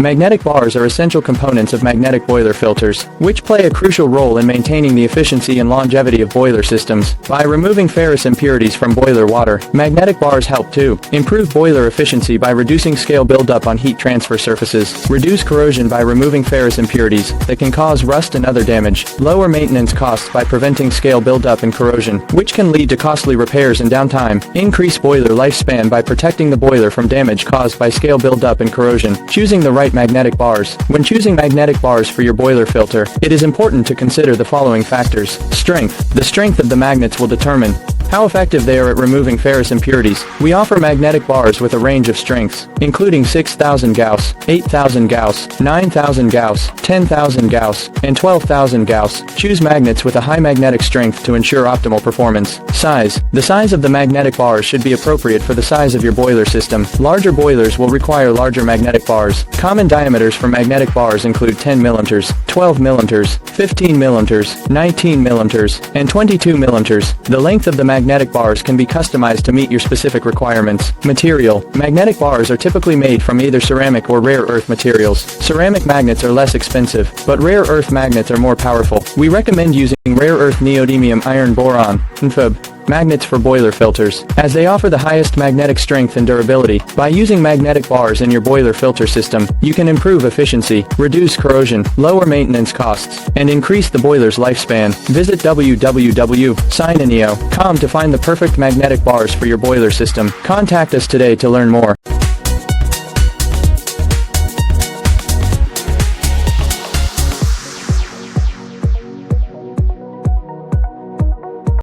Magnetic bars are essential components of magnetic boiler filters, which play a crucial role in maintaining the efficiency and longevity of boiler systems. By removing ferrous impurities from boiler water, magnetic bars help to improve boiler efficiency by reducing scale buildup on heat transfer surfaces, reduce corrosion by removing ferrous impurities that can cause rust and other damage, lower maintenance costs by preventing scale buildup and corrosion, which can lead to costly repairs and downtime, increase boiler lifespan by protecting the boiler from damage caused by scale buildup and corrosion. Choosing the right magnetic bars. When choosing magnetic bars for your boiler filter, it is important to consider the following factors. Strength. The strength of the magnets will determine how effective they are at removing ferrous impurities. We offer magnetic bars with a range of strengths, including 6,000 Gauss, 8,000 Gauss, 9,000 Gauss, 10,000 Gauss, and 12,000 Gauss. Choose magnets with a high magnetic strength to ensure optimal performance. Size. The size of the magnetic bars should be appropriate for the size of your boiler system. Larger boilers will require larger magnetic bars. Common diameters for magnetic bars include 10 mm, 12 mm, 15 mm, 19 mm, and 22 mm. The length of the magnetic bars can be customized to meet your specific requirements. Material. Magnetic bars are typically made from either ceramic or rare earth materials. Ceramic magnets are less expensive, but rare earth magnets are more powerful. We recommend using rare earth neodymium iron boron (NFB) magnets for boiler filters, as they offer the highest magnetic strength and durability. By using magnetic bars in your boiler filter system, you can improve efficiency, reduce corrosion, lower maintenance costs, and increase the boiler's lifespan. Visit www.sinoneo.com to find the perfect magnetic bars for your boiler system. Contact us today to learn more.